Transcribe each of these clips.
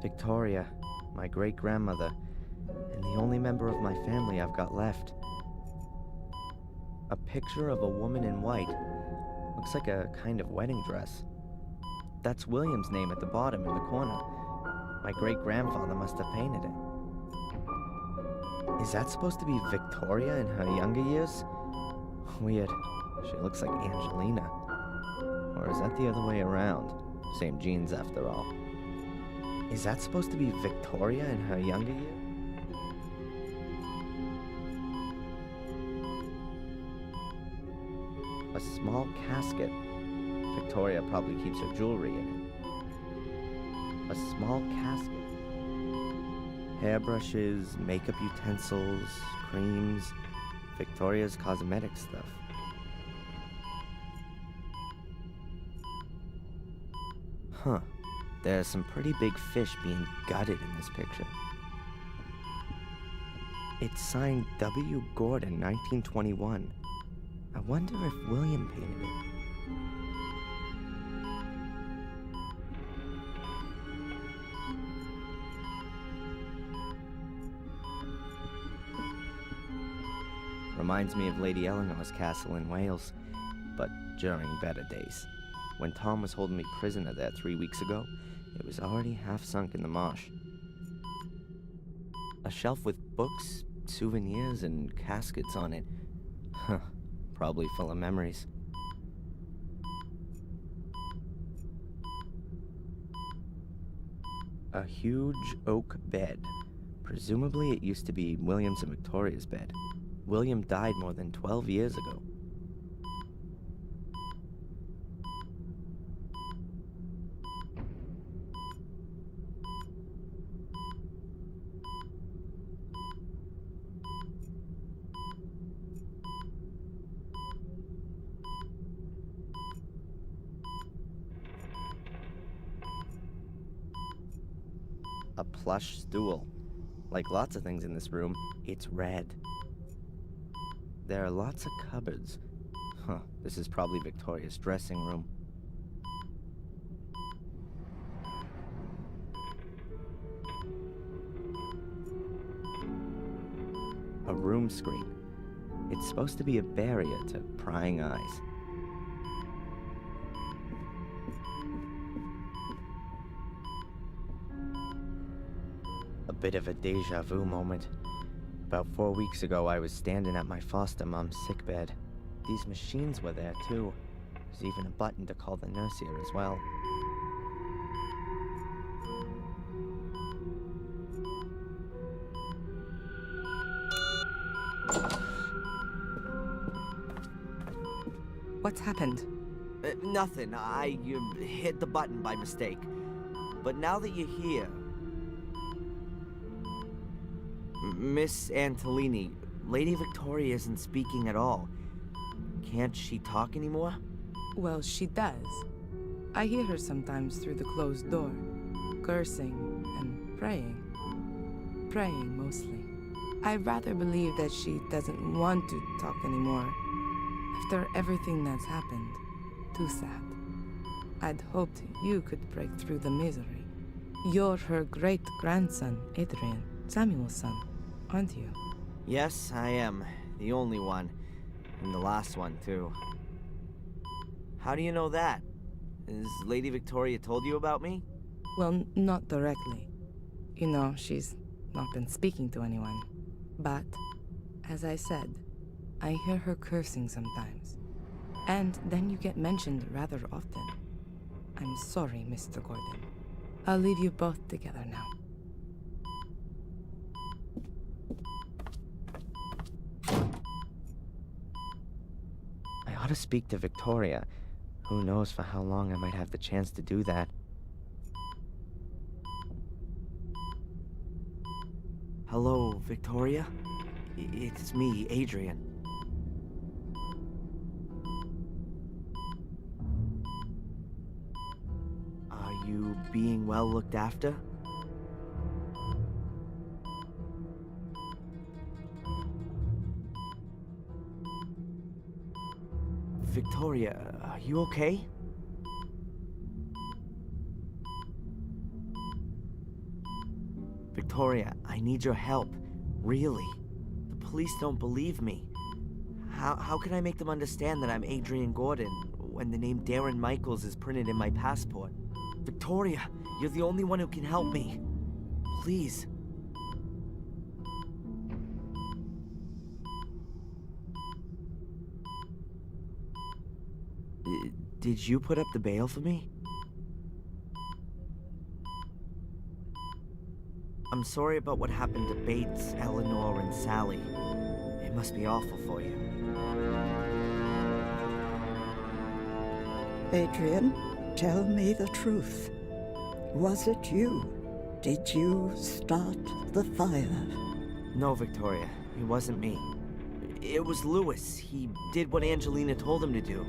Victoria, my great-grandmother, and the only member of my family I've got left. A picture of a woman in white. Looks like a kind of wedding dress. That's William's name at the bottom in the corner. My great-grandfather must have painted it. Is that supposed to be Victoria in her younger years? Weird. She looks like Angelina. Or is that the other way around? Same genes after all. Is that supposed to be Victoria in her younger years? A small casket. Victoria probably keeps her jewelry in it. A small casket. Hairbrushes, makeup utensils, creams, Victoria's cosmetic stuff. Huh. There's some pretty big fish being gutted in this picture. It's signed W. Gordon, 1921. I wonder if William painted it. Reminds me of Lady Eleanor's castle in Wales, but during better days. When Tom was holding me prisoner there 3 weeks ago, it was already half sunk in the marsh. A shelf with books, souvenirs, and caskets on it. Huh, probably full of memories. A huge oak bed. Presumably it used to be William's and Victoria's bed. William died more than 12 years ago. A plush stool. Like lots of things in this room, it's red. There are lots of cupboards. Huh, this is probably Victoria's dressing room. A room screen. It's supposed to be a barrier to prying eyes. A bit of a deja vu moment. About 4 weeks ago, I was standing at my foster mom's sickbed. These machines were there too. There's even a button to call the nurse here as well. What's happened? Nothing. I hit the button by mistake. But now that you're here... Miss Antolini, Lady Victoria isn't speaking at all. Can't she talk anymore? Well, she does. I hear her sometimes through the closed door, cursing and praying. Praying, mostly. I rather believe that she doesn't want to talk anymore. After everything that's happened. Too sad. I'd hoped you could break through the misery. You're her great-grandson, Adrian, Samuel's son, aren't you? Yes, I am. The only one. And the last one, too. How do you know that? Has Lady Victoria told you about me? Well, not directly. You know, she's not been speaking to anyone. But, as I said, I hear her cursing sometimes. And then you get mentioned rather often. I'm sorry, Mr. Gordon. I'll leave you both together now. I ought to speak to Victoria. Who knows for how long I might have the chance to do that. Hello, Victoria? It's me, Adrian. Are you being well looked after? Victoria, are you okay? Victoria, I need your help. Really. The police don't believe me. How can I make them understand that I'm Adrian Gordon when the name Darren Michaels is printed in my passport? Victoria, you're the only one who can help me. Please. Did you put up the bail for me? I'm sorry about what happened to Bates, Eleanor, and Sally. It must be awful for you. Adrian, tell me the truth. Was it you? Did you start the fire? No, Victoria, it wasn't me. It was Lewis. He did what Angelina told him to do.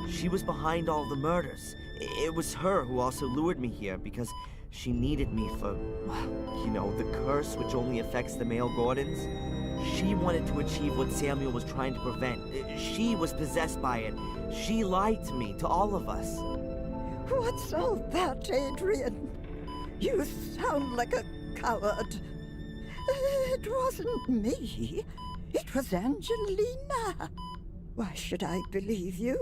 She was behind all the murders. It was her who also lured me here because she needed me for, well, you know, the curse which only affects the male Gordons. She wanted to achieve what Samuel was trying to prevent. She was possessed by it. She lied to me, to all of us. What's all that, Adrian? You sound like a coward. It wasn't me. It was Angelina. Why should I believe you?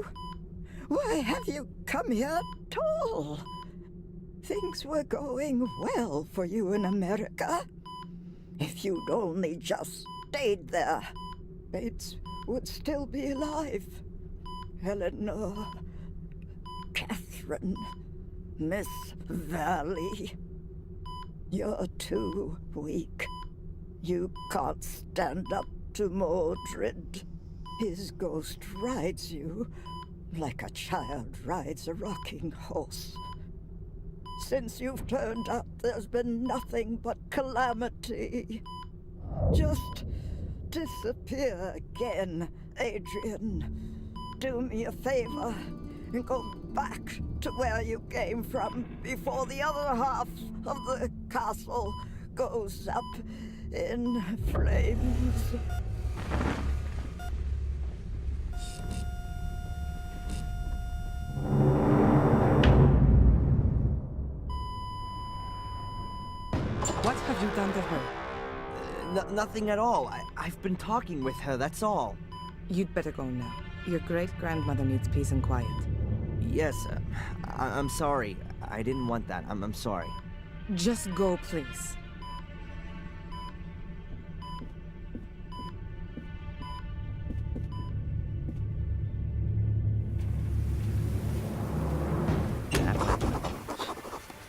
Why have you come here at all? Things were going well for you in America. If you'd only just stayed there, Bates would still be alive. Eleanor, Catherine, Miss Valley. You're too weak. You can't stand up to Mordred. His ghost rides you like a child rides a rocking horse. Since you've turned up, there's been nothing but calamity. Just disappear again, Adrian. Do me a favor and go back to where you came from before the other half of the castle goes up in flames. What have you done to her? Nothing at all. I've been talking with her, that's all. You'd better go now. Your great-grandmother needs peace and quiet. Yes, I'm sorry. I didn't want that. I'm sorry. Just go, please.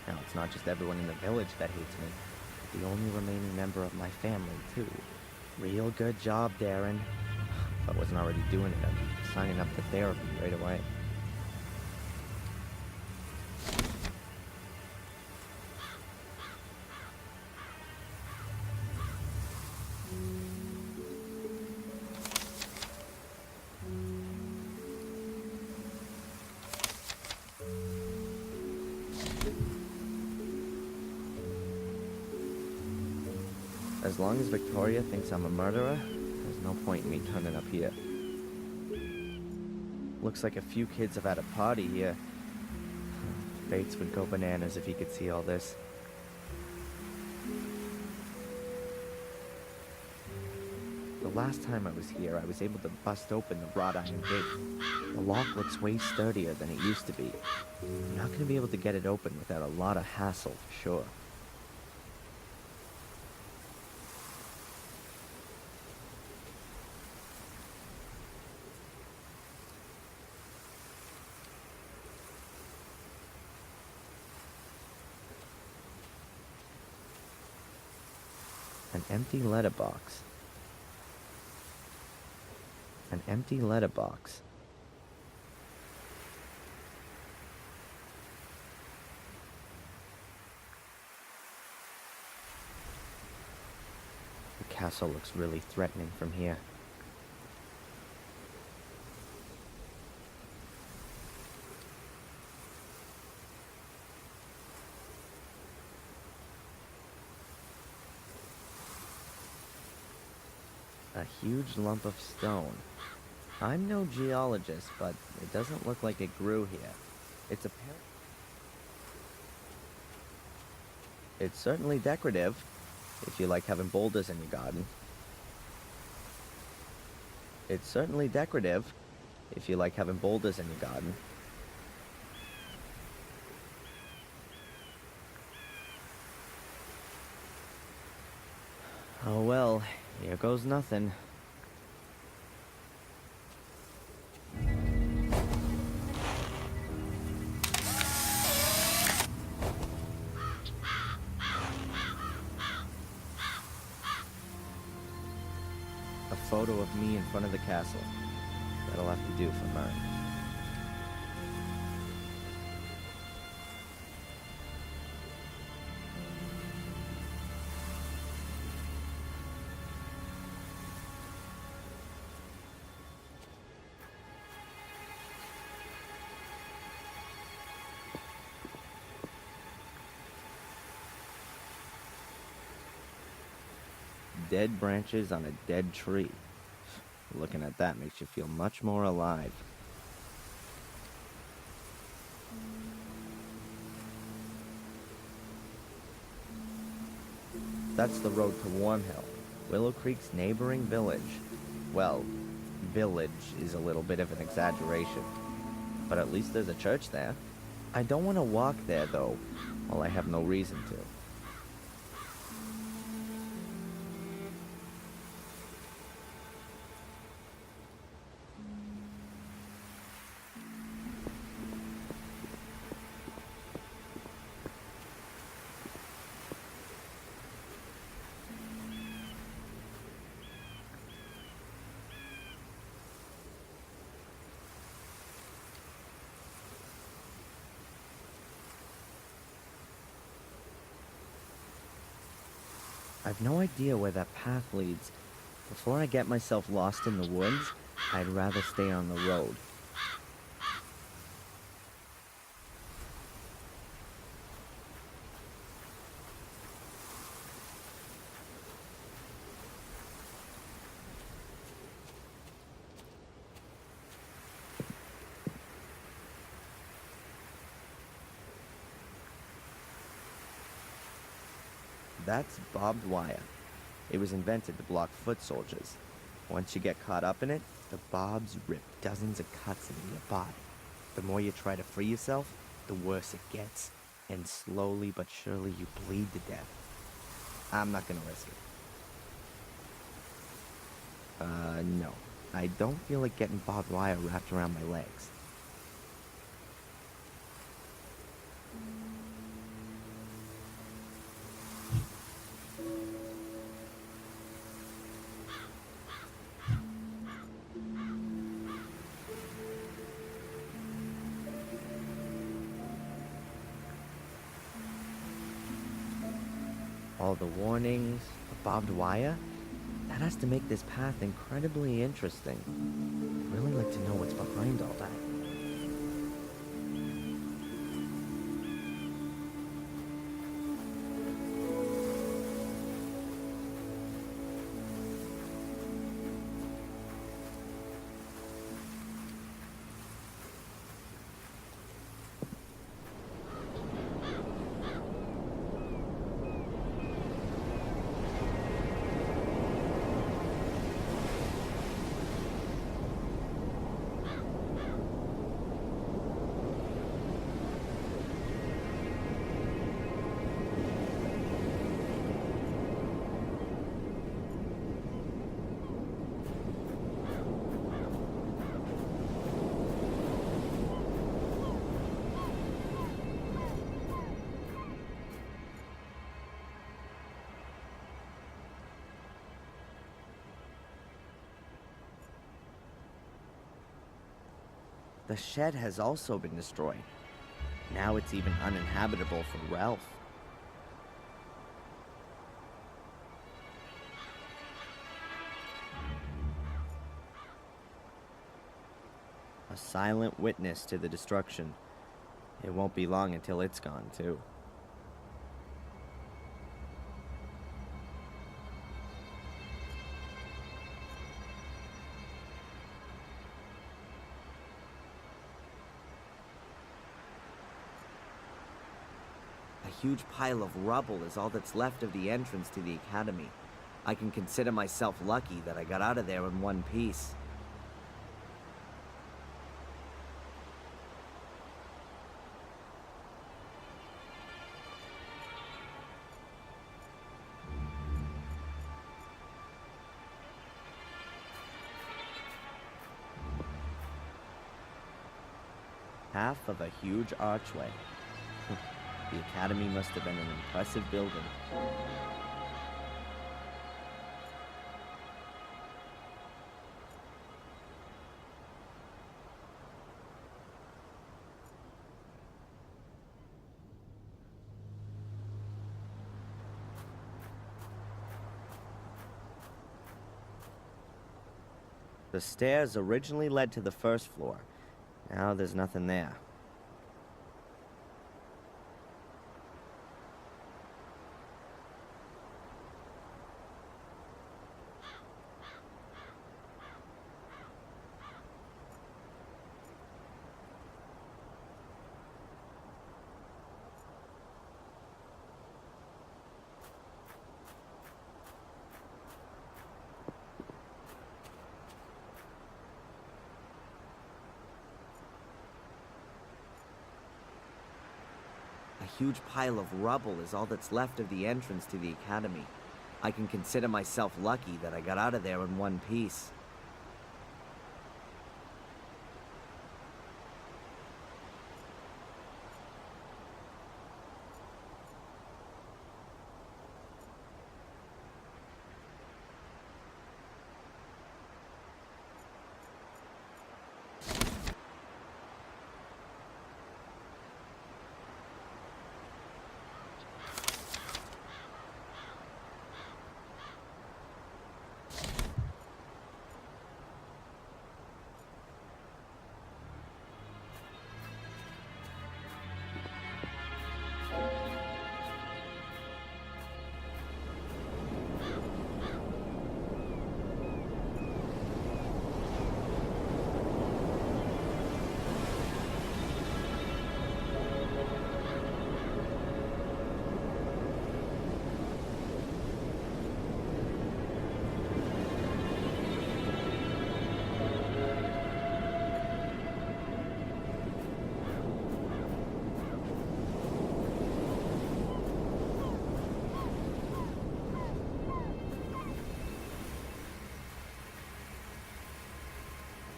Now, it's not just everyone in the village that hates me, but the only remaining member of my family, too. Real good job, Darren. If I wasn't already doing it, I'd be signing up for therapy right away. As long as Victoria thinks I'm a murderer, there's no point in me turning up here. Looks like a few kids have had a party here. Bates would go bananas if he could see all this. The last time I was here, I was able to bust open the wrought iron gate. The lock looks way sturdier than it used to be. I'm not going to be able to get it open without a lot of hassle, for sure. An empty letterbox. An empty letterbox. The castle looks really threatening from here. A huge lump of stone. I'm no geologist, but it doesn't look like it grew here. It's certainly decorative. if you like having boulders in your garden. It's certainly decorative, if you like having boulders in your garden. Oh well, here goes nothing. A photo of me in front of the castle. That'll have to do for mine. Dead branches on a dead tree. Looking at that makes you feel much more alive. That's the road to Warmhill, Willow Creek's neighboring village. Well, village is a little bit of an exaggeration, but at least there's a church there. I don't want to walk there though, well I have no reason to. I've no idea where that path leads. Before I get myself lost in the woods, I'd rather stay on the road. That's barbed wire. It was invented to block foot soldiers. Once you get caught up in it, the barbs rip dozens of cuts into your body. The more you try to free yourself, the worse it gets. And slowly but surely you bleed to death. I'm not gonna risk it. No. I don't feel like getting barbed wire wrapped around my legs. All the warnings, the barbed wire, that has to make this path incredibly interesting. I'd really like to know what's behind all that. The shed has also been destroyed. Now it's even uninhabitable for Ralph. A silent witness to the destruction. It won't be long until it's gone, too. A huge pile of rubble is all that's left of the entrance to the academy. I can consider myself lucky that I got out of there in one piece. Half of a huge archway. The academy must have been an impressive building. The stairs originally led to the first floor. Now there's nothing there. A huge pile of rubble is all that's left of the entrance to the academy. I can consider myself lucky that I got out of there in one piece.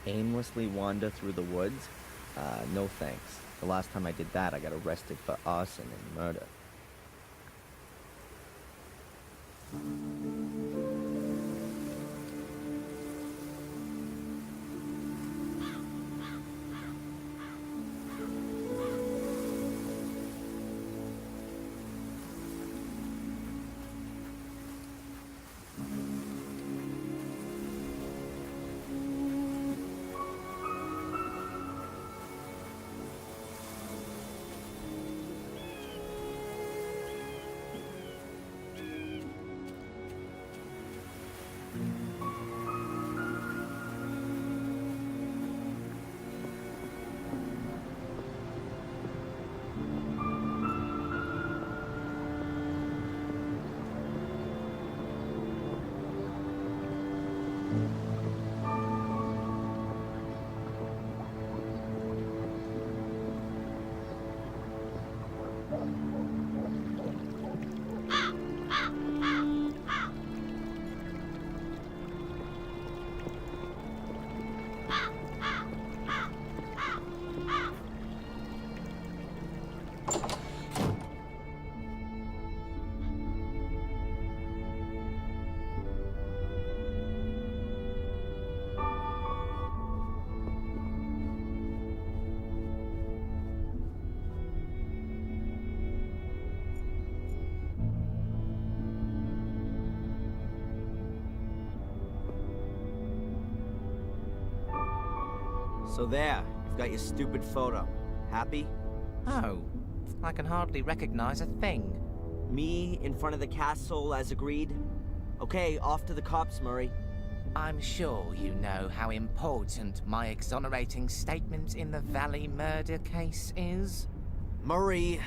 Aimlessly wander through the woods? No thanks. The last time I did that, I got arrested for arson and murder. So there, you've got your stupid photo. Happy? Oh, I can hardly recognize a thing. Me in front of the castle as agreed? Okay, off to the cops, Murray. I'm sure you know how important my exonerating statement in the Valley murder case is. Murray,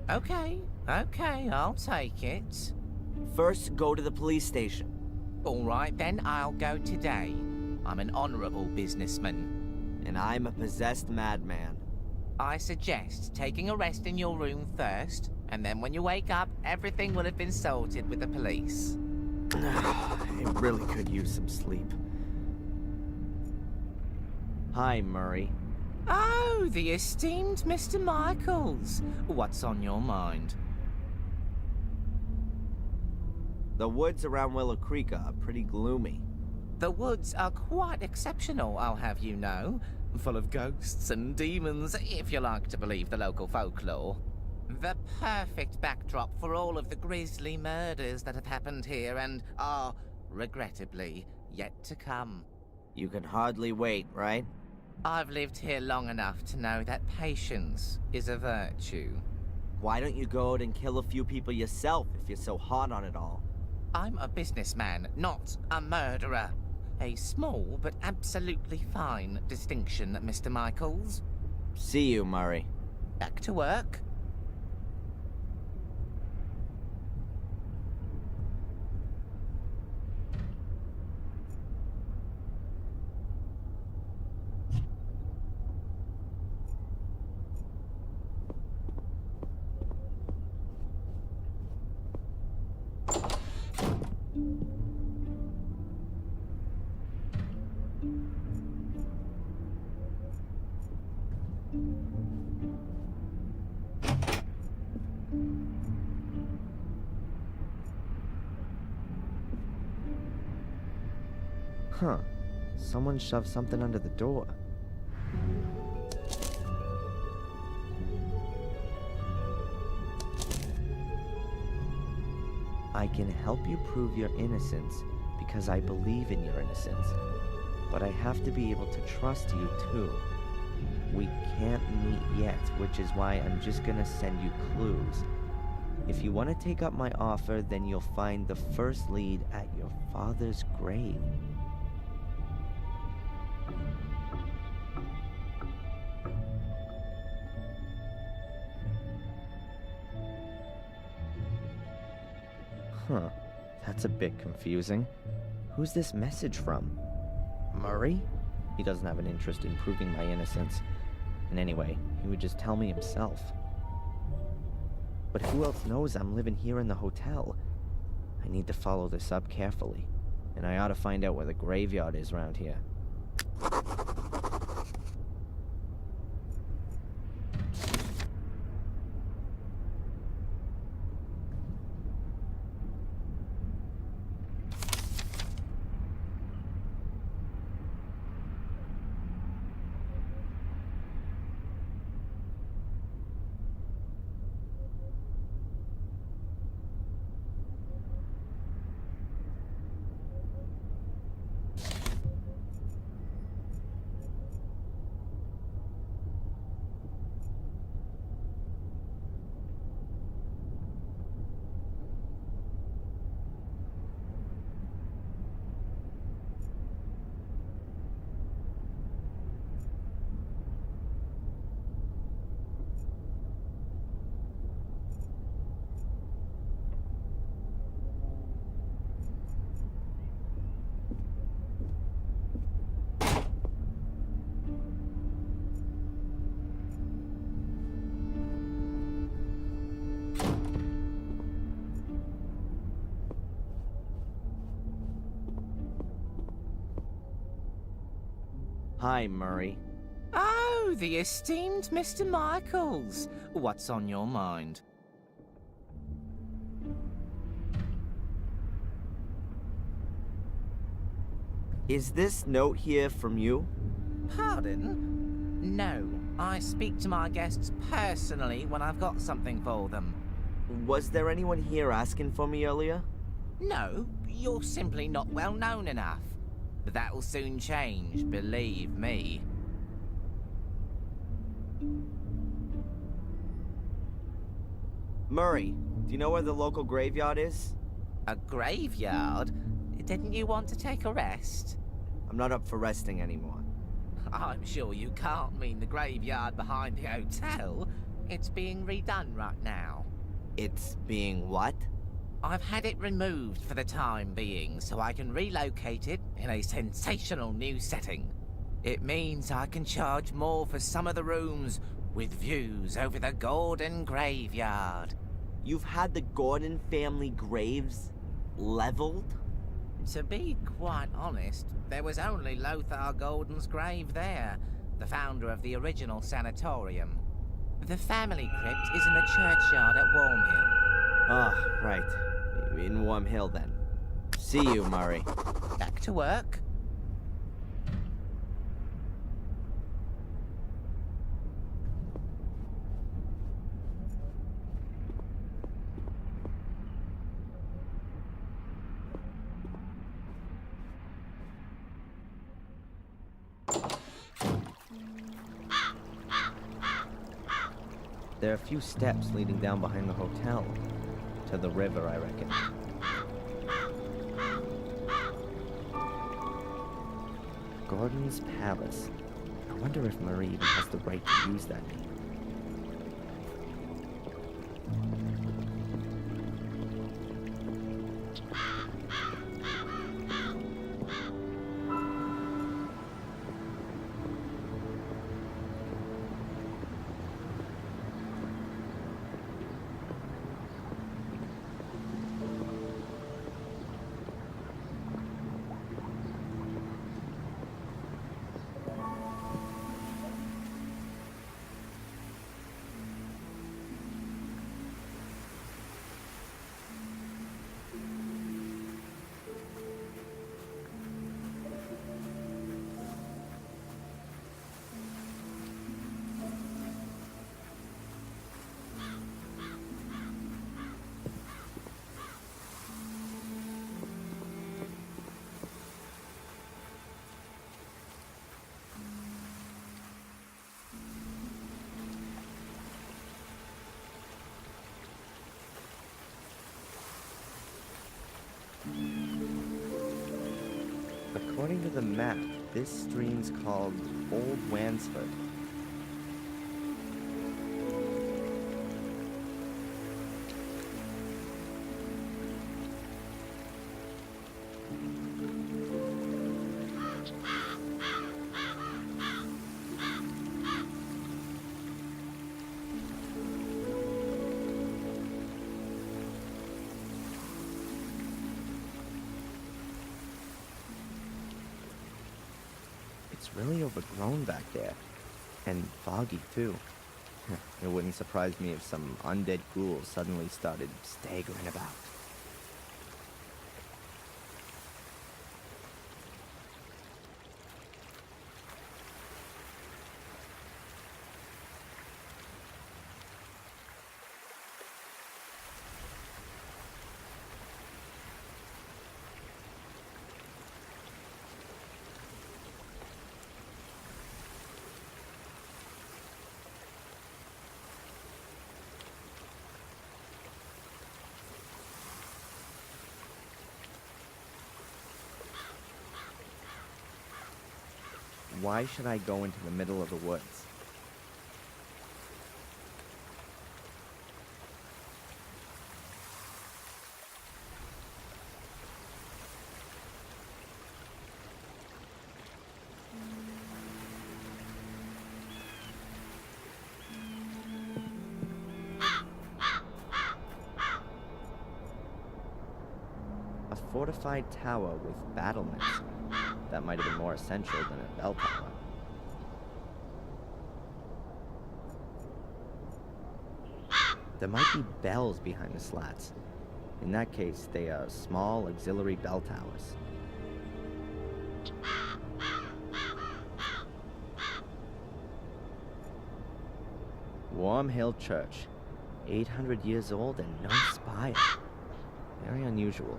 Okay, I'll take it. First, go to the police station. All right, then I'll go today. I'm an honorable businessman. And I'm a possessed madman. I suggest taking a rest in your room first, and then when you wake up, everything will have been sorted with the police. I really could use some sleep. Hi, Murray. Oh, the esteemed Mr. Michaels. What's on your mind? The woods around Willow Creek are pretty gloomy. The woods are quite exceptional, I'll have you know. Full of ghosts and demons, if you like to believe the local folklore. The perfect backdrop for all of the grisly murders that have happened here and are, regrettably, yet to come. You can hardly wait, right? I've lived here long enough to know that patience is a virtue. Why don't you go out and kill a few people yourself if you're so hot on it all? I'm a businessman, not a murderer. A small but absolutely fine distinction, Mr. Michaels. See you, Murray. Back to work. Huh. Someone shoved something under the door. I can help you prove your innocence because I believe in your innocence. But I have to be able to trust you too. We can't meet yet, which is why I'm just gonna send you clues. If you want to take up my offer, then you'll find the first lead at your father's grave. Huh, that's a bit confusing. Who's this message from? Murray? He doesn't have an interest in proving my innocence. And anyway, he would just tell me himself. But who else knows I'm living here in the hotel? I need to follow this up carefully. And I ought to find out where the graveyard is around here. Hi, Murray. Oh, the esteemed Mr. Michaels. What's on your mind? Is this note here from you? Pardon? No, I speak to my guests personally when I've got something for them. Was there anyone here asking for me earlier? No, you're simply not well known enough. But that will soon change, believe me. Murray, do you know where the local graveyard is? A graveyard? Didn't you want to take a rest? I'm not up for resting anymore. I'm sure you can't mean the graveyard behind the hotel. It's being redone right now. It's being what? I've had it removed for the time being so I can relocate it in a sensational new setting. It means I can charge more for some of the rooms with views over the Gordon graveyard. You've had the Gordon family graves leveled? To be quite honest, there was only Lothar Gordon's grave there, the founder of the original sanatorium. The family crypt is in the churchyard at Wormhill. Ah, right. In Warm Hill, then. See you, Murray. Back to work. There are a few steps leading down behind the hotel. To the river, I reckon. Gordon's Palace. I wonder if Marie even has the right to use that name. According to the map, this stream's called Old Wansford. It's really overgrown back there. And foggy, too. It wouldn't surprise me if some undead ghouls suddenly started staggering about. Why should I go into the middle of the woods? A fortified tower with battlements. That might have been more essential than a bell tower. There might be bells behind the slats. In that case, they are small auxiliary bell towers. Warm Hill Church. 800 years old and no spire. Very unusual.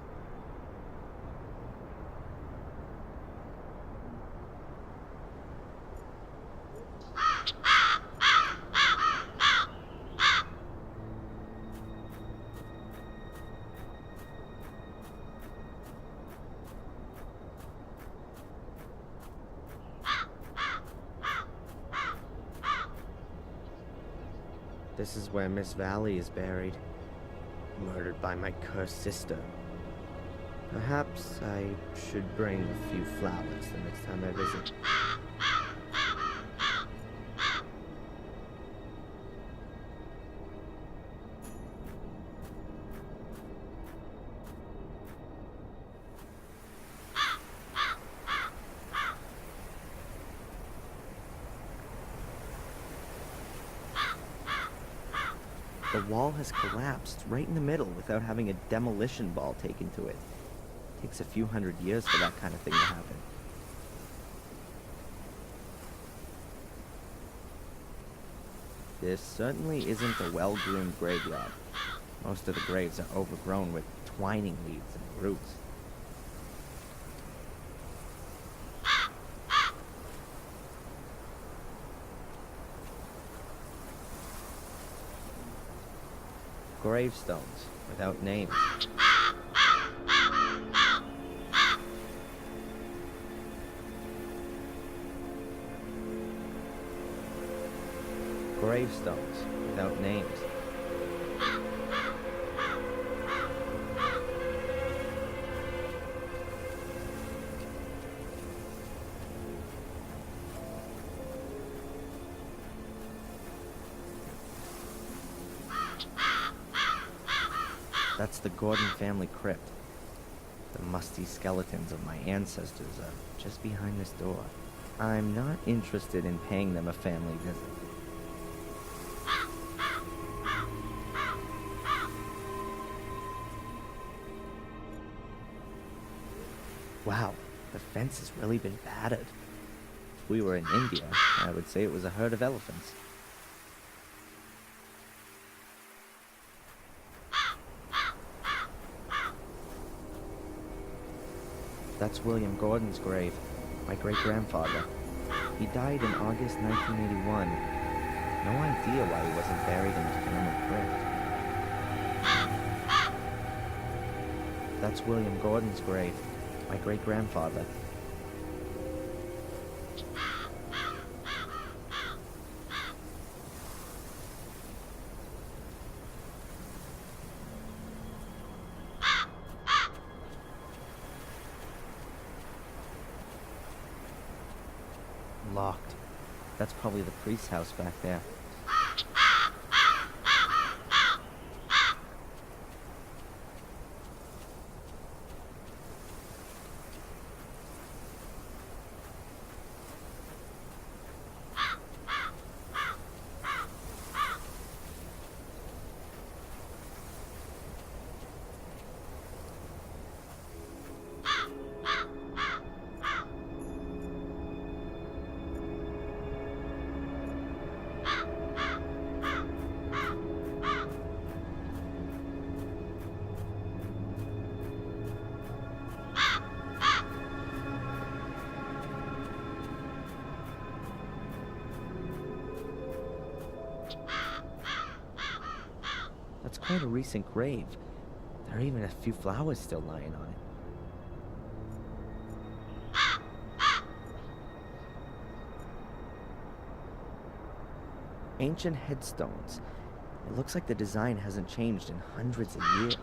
This is where Miss Valley is buried, murdered by my cursed sister. Perhaps I should bring a few flowers the next time I visit. The wall has collapsed right in the middle without having a demolition ball taken to it. It takes a few hundred years for that kind of thing to happen. This certainly isn't a well-groomed graveyard. Most of the graves are overgrown with twining weeds and roots. Gravestones without names. Gravestones without names. That's the Gordon family crypt. The musty skeletons of my ancestors are just behind this door. I'm not interested in paying them a family visit. Wow, the fence has really been battered. If we were in India, I would say it was a herd of elephants. That's William Gordon's grave, my great-grandfather. He died in August 1981. No idea why he wasn't buried in the family crypt. That's William Gordon's grave, my great-grandfather. Locked. That's probably the priest's house back there. That's quite a recent grave. There are even a few flowers still lying on it. Ancient headstones. It looks like the design hasn't changed in hundreds of years.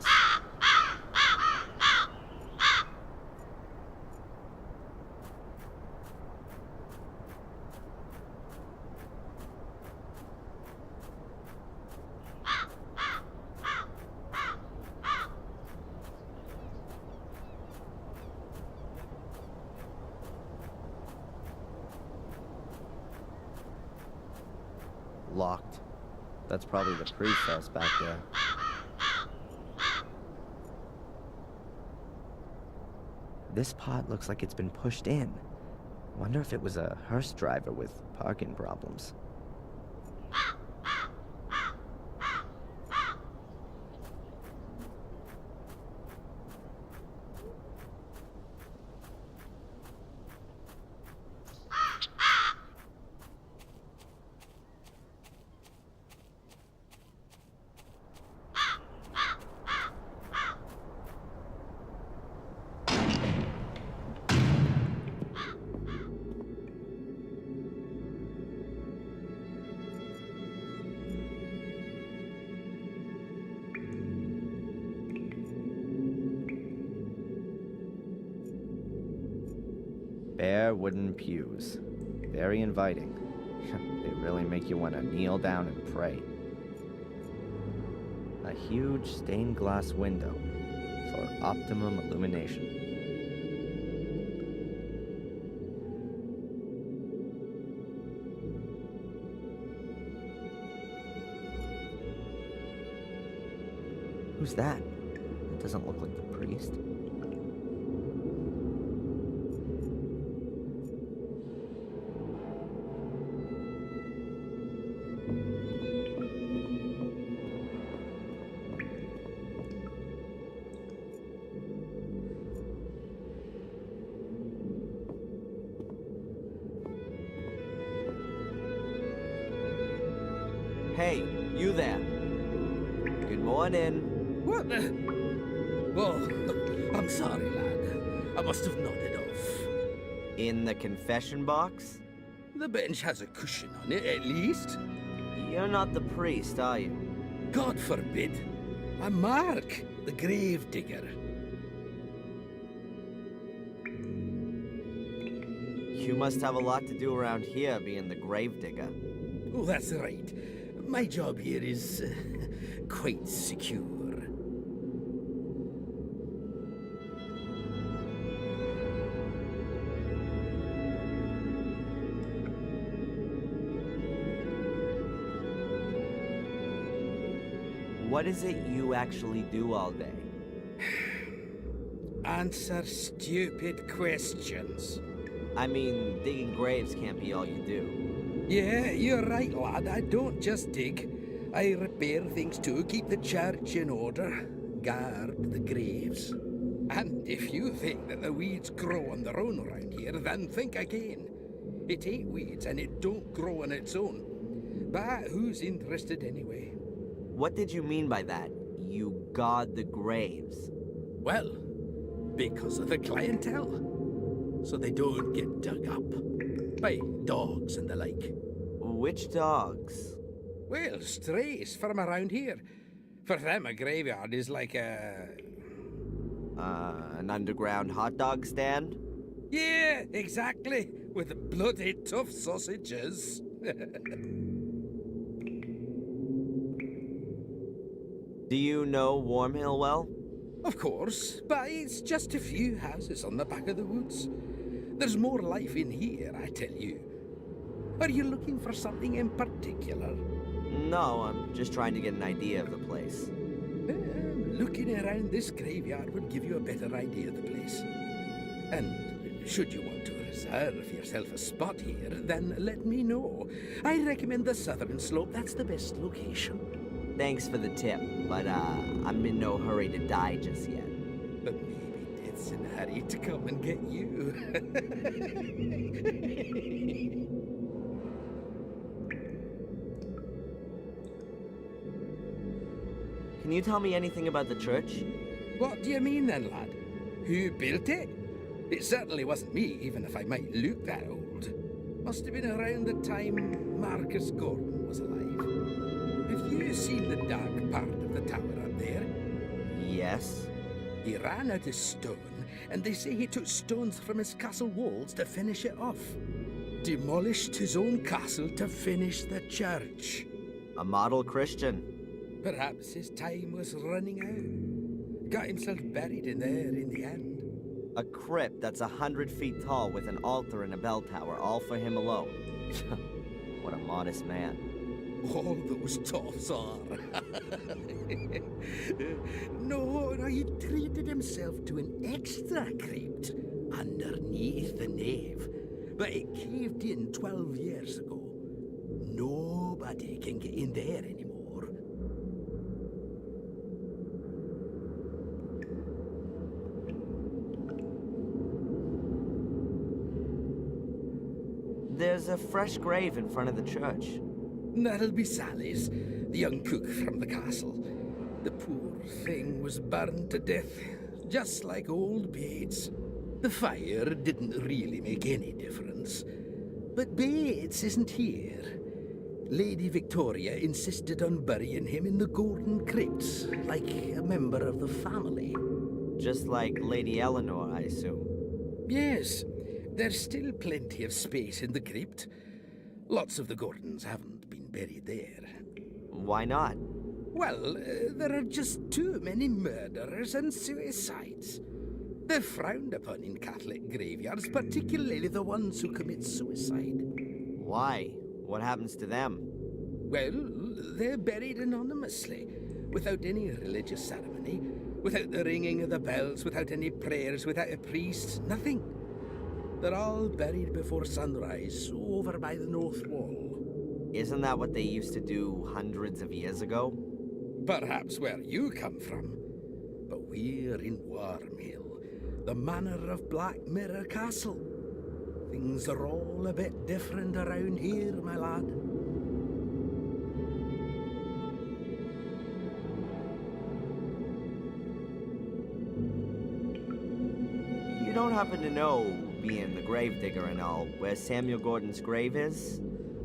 Locked. That's probably the priest's house back there. This pot looks like it's been pushed in. Wonder if it was a hearse driver with parking problems. Bare wooden pews. Very inviting. They really make you want to kneel down and pray. A huge stained glass window for optimum illumination. Who's that? It doesn't look like the priest. Hey, you there. Good morning. What the? Oh, I'm sorry, lad. I must have nodded off. In the confession box? The bench has a cushion on it, at least. You're not the priest, are you? God forbid. I'm Mark, the grave digger. You must have a lot to do around here, being the grave digger. Oh, that's right. My job here is quite secure. What is it you actually do all day? Answer stupid questions. I mean, digging graves can't be all you do. Yeah, you're right, lad. I don't just dig. I repair things too, keep the church in order, guard the graves. And if you think that the weeds grow on their own around here, then think again. It ain't weeds, and it don't grow on its own. But who's interested anyway? What did you mean by that? You guard the graves? Well, because of the clientele. So they don't get dug up by dogs and the like. Which dogs? Well, strays from around here. For them, a graveyard is like a... An underground hot dog stand? Yeah, exactly. With bloody tough sausages. Do you know Wormhill well? Of course, but it's just a few houses on the back of the woods. There's more life in here, I tell you. Are you looking for something in particular? No, I'm just trying to get an idea of the place. Looking around this graveyard would give you a better idea of the place. And should you want to reserve yourself a spot here, then let me know. I recommend the southern slope. That's the best location. Thanks for the tip, but I'm in no hurry to die just yet. But maybe death's in a hurry to come and get you. Can you tell me anything about the church? What do you mean then, lad? Who built it? It certainly wasn't me, even if I might look that old. Must have been around the time Marcus Gordon was alive. Have you seen the dark part of the tower up there? Yes. He ran out of stone, and they say he took stones from his castle walls to finish it off. Demolished his own castle to finish the church. A model Christian. Perhaps his time was running out. Got himself buried in there in the end. A crypt that's 100 feet tall with an altar and a bell tower, all for him alone. What a modest man. All those toffs are. No, he treated himself to an extra crypt underneath the nave. But it caved in 12 years ago. Nobody can get in there anymore. There's a fresh grave in front of the church. That'll be Sally's, the young cook from the castle. The poor thing was burned to death, just like old Bates. The fire didn't really make any difference. But Bates isn't here. Lady Victoria insisted on burying him in the Golden Crypts, like a member of the family. Just like Lady Eleanor, I assume. Yes. There's still plenty of space in the crypt. Lots of the Gordons haven't been buried there. Why not? Well, there are just too many murderers and suicides. They're frowned upon in Catholic graveyards, particularly the ones who commit suicide. Why? What happens to them? Well, they're buried anonymously, without any religious ceremony, without the ringing of the bells, without any prayers, without a priest, nothing. They're all buried before sunrise, over by the north wall. Isn't that what they used to do hundreds of years ago? Perhaps where you come from. But we're in Wormhill, the manor of Black Mirror Castle. Things are all a bit different around here, my lad. You don't happen to know, being the gravedigger and all, where Samuel Gordon's grave is?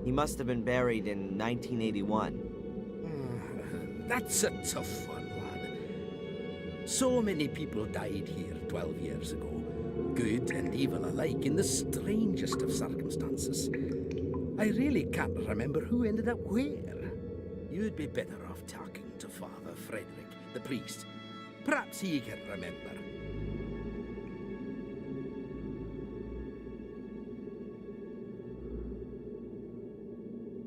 He must have been buried in 1981. That's a tough one, lad. So many people died here 12 years ago, good and evil alike, in the strangest of circumstances. I really can't remember who ended up where. You'd be better off talking to Father Frederick, the priest. Perhaps he can remember.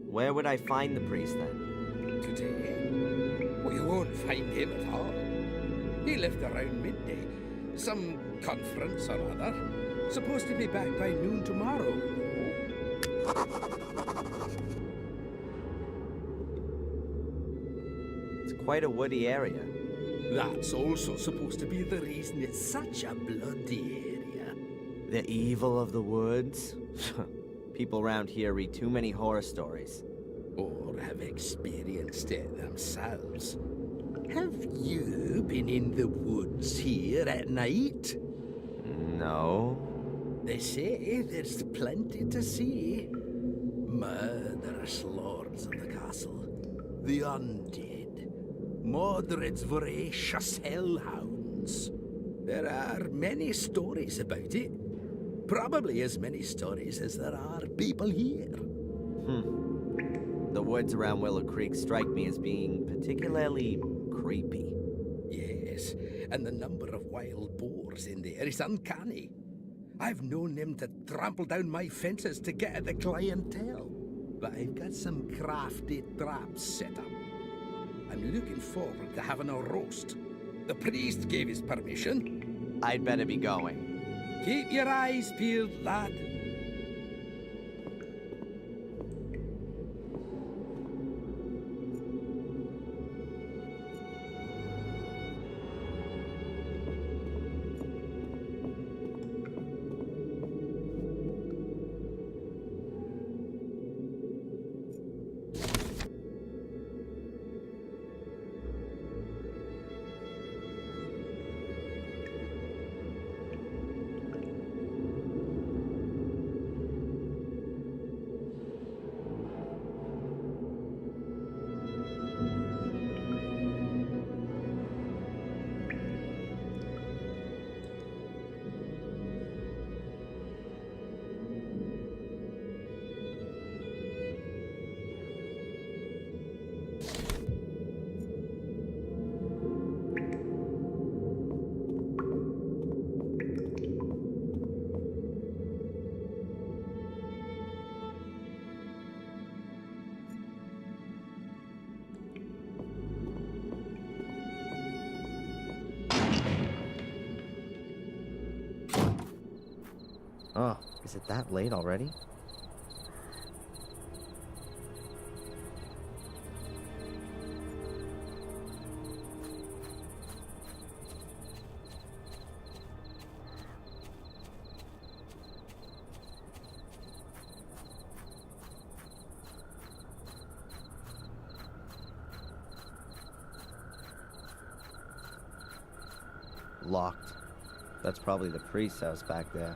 Where would I find the priest then? Today? Well, you won't find him at all. He left around midday. Some conference or other. Supposed to be back by noon tomorrow. It's quite a woody area. That's also supposed to be the reason it's such a bloody area. The evil of the woods? People around here read too many horror stories. Or have experienced it themselves. Have you been in the woods here at night? No. They say there's plenty to see. Murderous lords of the castle. The undead. Mordred's voracious hellhounds. There are many stories about it. Probably as many stories as there are people here. The woods around Willow Creek strike me as being particularly creepy. Yes, and the number of wild boars in there is uncanny. I've known them to trample down my fences to get at the clientele. But I've got some crafty traps set up. I'm looking forward to having a roast. The priest gave his permission. I'd better be going. Keep your eyes peeled, lad. Oh, is it that late already? Locked. That's probably the priest's house back there.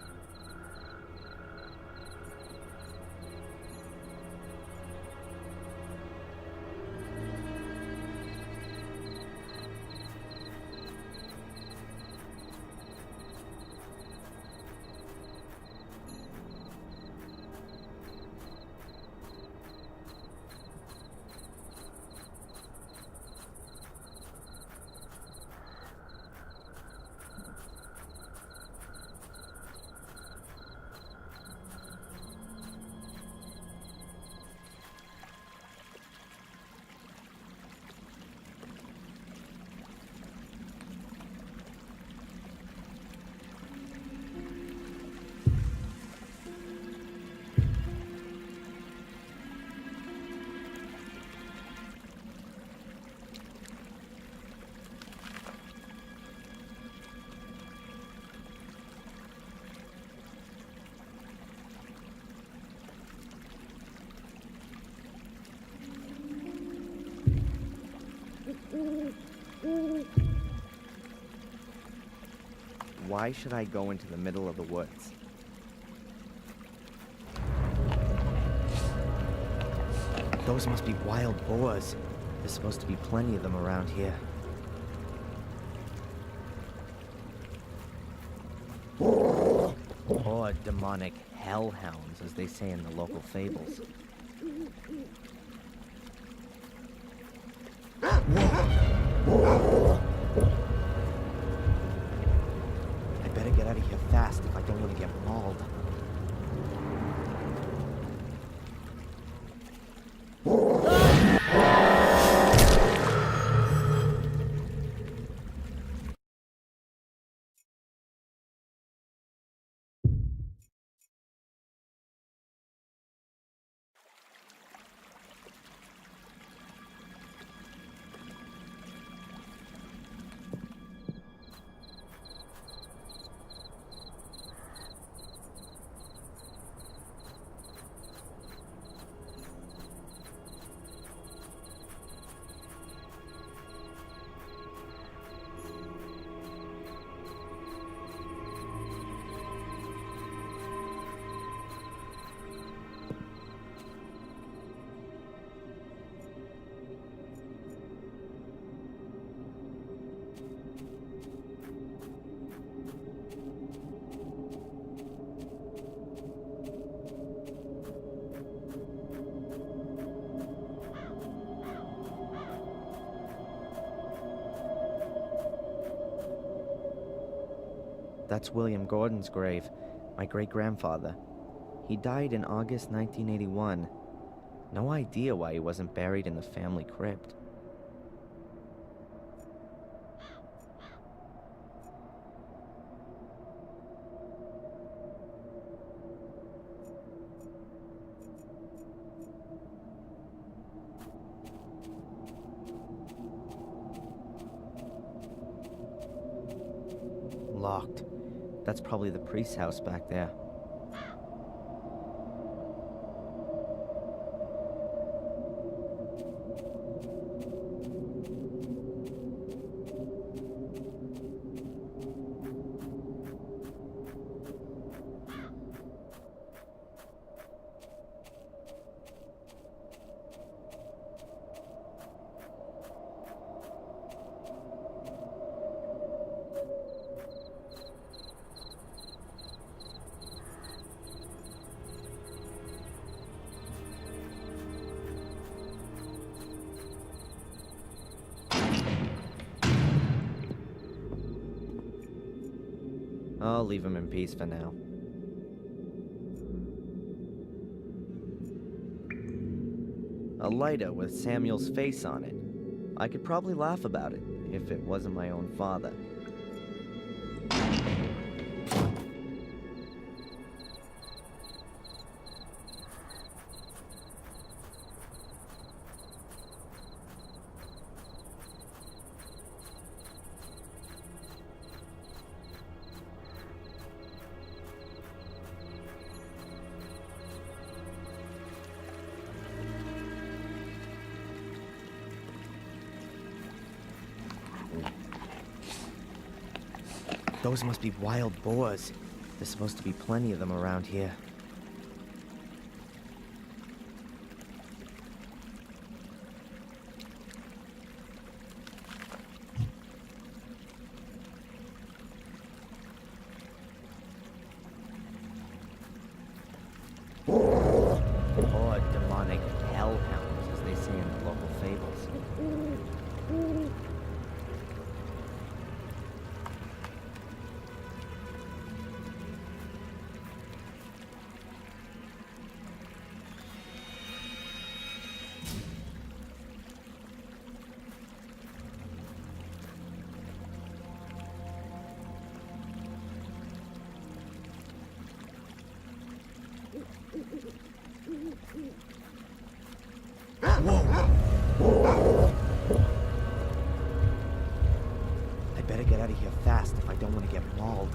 Why should I go into the middle of the woods? Those must be wild boars. There's supposed to be plenty of them around here. Or demonic hellhounds, as they say in the local fables. I better get out of here fast if I don't want to get mauled. That's William Gordon's grave, my great-grandfather. He died in August 1981. No idea why he wasn't buried in the family crypt. Locked. That's probably the priest's house back there. I'll leave him in peace for now. A lighter with Samuel's face on it. I could probably laugh about it if it wasn't my own father. Those must be wild boars. There's supposed to be plenty of them around here. Or demonic hellhounds, as they say in the local fables. I better get out of here fast if I don't want to get mauled.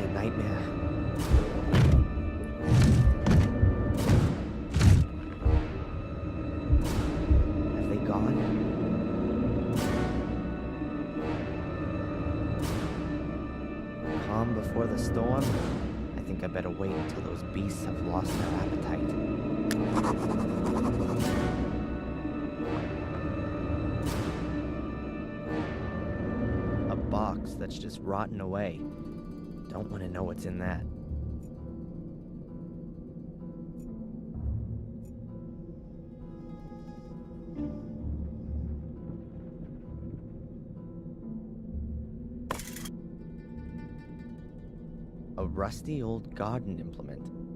me a nightmare. Have they gone? Calm before the storm? I think I better wait until those beasts have lost their appetite. A box that's just rotten away. Don't want to know what's in that. A rusty old garden implement.